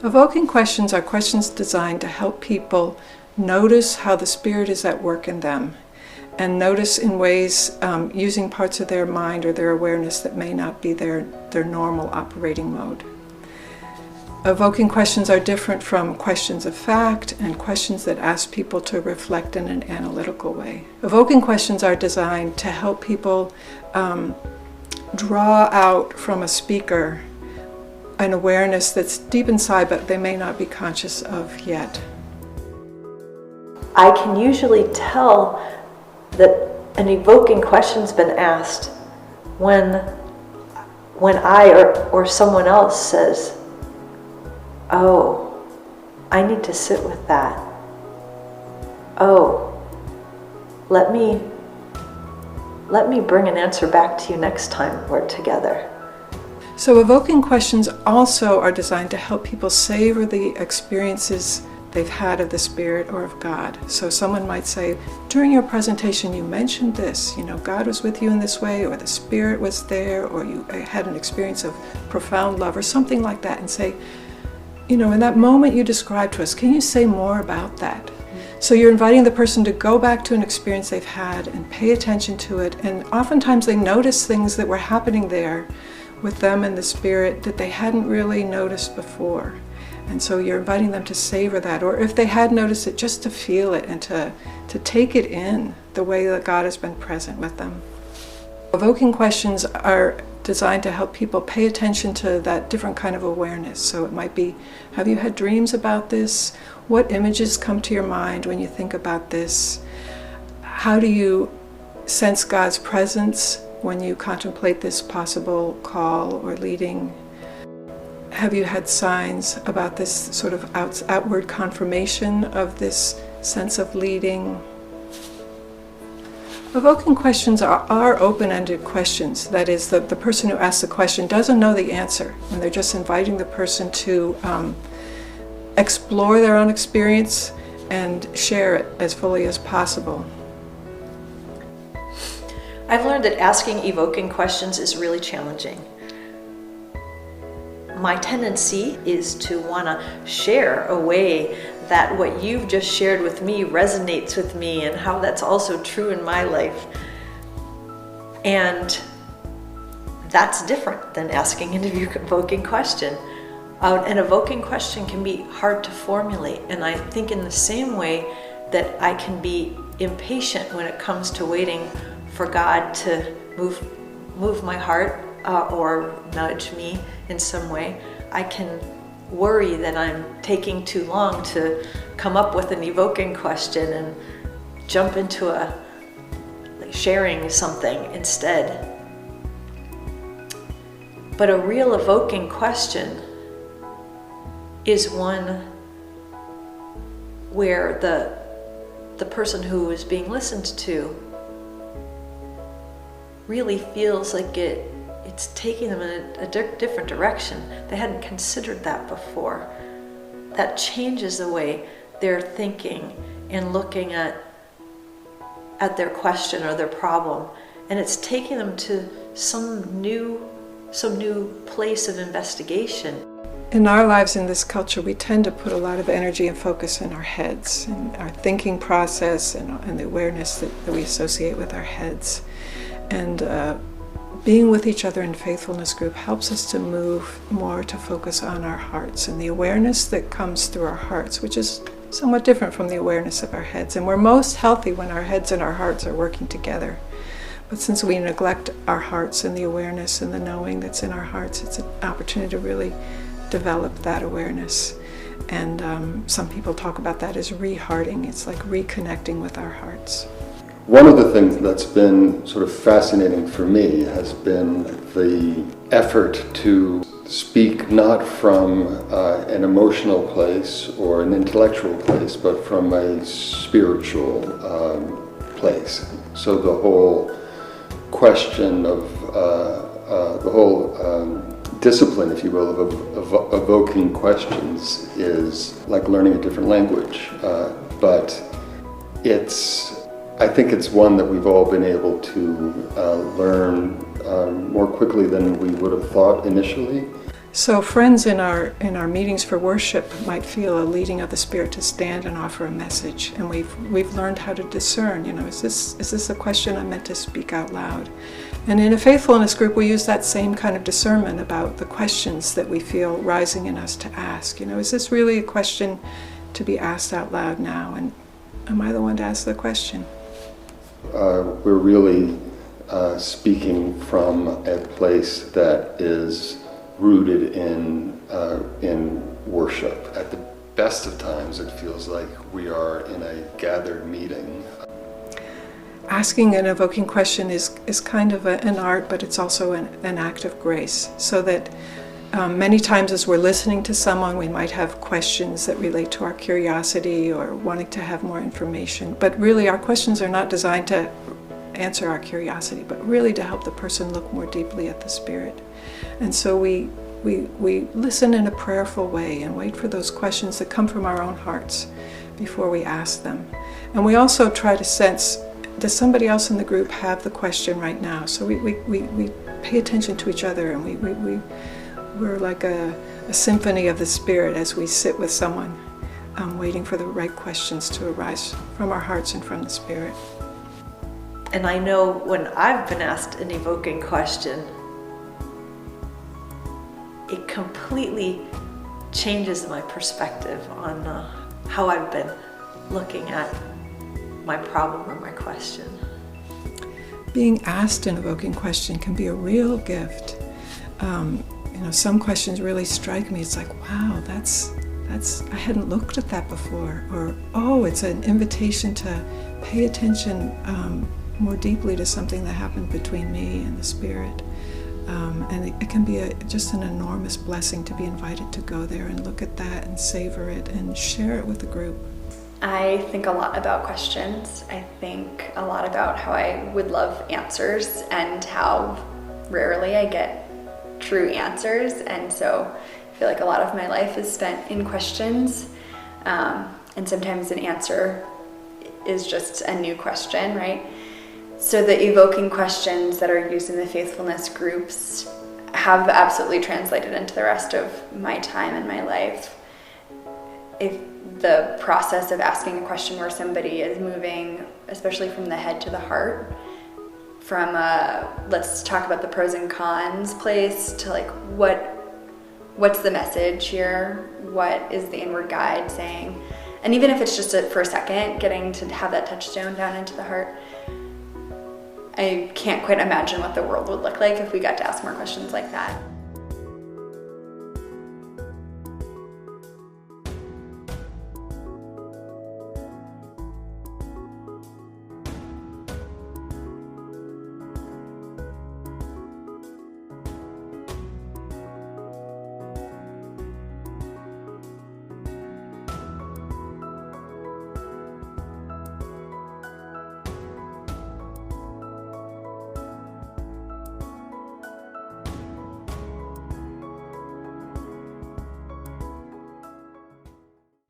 Evoking questions are questions designed to help people notice how the Spirit is at work in them, and notice in ways using parts of their mind or their awareness that may not be their normal operating mode. Evoking questions are different from questions of fact and questions that ask people to reflect in an analytical way. Evoking questions are designed to help people draw out from a speaker an awareness that's deep inside, but they may not be conscious of yet. I can usually tell that an evoking question's been asked when I or someone else says, "Oh, I need to sit with that. Oh, let me bring an answer back to you next time we're together." So evoking questions also are designed to help people savor the experiences they've had of the Spirit or of God. So someone might say, during your presentation you mentioned this, God was with you in this way, or the Spirit was there, or you had an experience of profound love, or something like that, and say, in that moment you described to us, can you say more about that? So you're inviting the person to go back to an experience they've had and pay attention to it, and oftentimes they notice things that were happening there with them and the Spirit that they hadn't really noticed before. And so you're inviting them to savor that, or if they had noticed it, just to feel it and to take it in the way that God has been present with them. Evoking questions are designed to help people pay attention to that different kind of awareness. So it might be, have you had dreams about this? What images come to your mind when you think about this? How do you sense God's presence when you contemplate this possible call or leading? Have you had signs about this sort of outward confirmation of this sense of leading? Evoking questions are open-ended questions. That is, the person who asks the question doesn't know the answer, and they're just inviting the person to explore their own experience and share it as fully as possible. I've learned that asking evoking questions is really challenging. My tendency is to want to share a way that what you've just shared with me resonates with me, and how that's also true in my life. And that's different than asking an evoking question. An evoking question can be hard to formulate, and I think in the same way that I can be impatient when it comes to waiting for God to move my heart or nudge me in some way, I can worry that I'm taking too long to come up with an evoking question and jump into sharing something instead. But a real evoking question is one where the person who is being listened to really feels like it's taking them in a different direction. They hadn't considered that before. That changes the way they're thinking and looking at their question or their problem, and it's taking them to some new place of investigation. In our lives in this culture, we tend to put a lot of energy and focus in our heads, and our thinking process, and the awareness that we associate with our heads. And being with each other in faithfulness group helps us to move more to focus on our hearts and the awareness that comes through our hearts, which is somewhat different from the awareness of our heads. And we're most healthy when our heads and our hearts are working together. But since we neglect our hearts and the awareness and the knowing that's in our hearts, it's an opportunity to really develop that awareness. And some people talk about that as re-hearting. It's like reconnecting with our hearts. One of the things that's been sort of fascinating for me has been the effort to speak not from an emotional place or an intellectual place, but from a spiritual place. So the whole question of the whole discipline, if you will, of evoking questions is like learning a different language, but it's I think it's one that we've all been able to learn more quickly than we would have thought initially. So friends in our meetings for worship might feel a leading of the Spirit to stand and offer a message, and we've learned how to discern. Is this a question I'm meant to speak out loud? And in a faithfulness group, we use that same kind of discernment about the questions that we feel rising in us to ask. Is this really a question to be asked out loud now? And am I the one to ask the question? We're really speaking from a place that is rooted in worship. At the best of times, it feels like we are in a gathered meeting. Asking an evoking question is kind of an art, but it's also an act of grace. So that many times as we're listening to someone, we might have questions that relate to our curiosity or wanting to have more information. But really, our questions are not designed to answer our curiosity, but really to help the person look more deeply at the Spirit. And so we listen in a prayerful way and wait for those questions that come from our own hearts before we ask them. And we also try to sense, does somebody else in the group have the question right now? So we pay attention to each other, and we're like a symphony of the Spirit as we sit with someone, waiting for the right questions to arise from our hearts and from the Spirit. And I know when I've been asked an evoking question, it completely changes my perspective on how I've been looking at my problem or my question. Being asked an evoking question can be a real gift. Some questions really strike me. It's like, wow, that's I hadn't looked at that before. Or, oh, it's an invitation to pay attention more deeply to something that happened between me and the Spirit. And it can be just an enormous blessing to be invited to go there and look at that and savor it and share it with the group. I think a lot about questions. I think a lot about how I would love answers and how rarely I get true answers. And so I feel like a lot of my life is spent in questions. And sometimes an answer is just a new question, right? So the evoking questions that are used in the faithfulness groups have absolutely translated into the rest of my time and my life. If the process of asking a question where somebody is moving, especially from the head to the heart, from let's talk about the pros and cons place to like what's the message here? What is the inward guide saying? And even if it's just for a second, getting to have that touchstone down into the heart, I can't quite imagine what the world would look like if we got to ask more questions like that.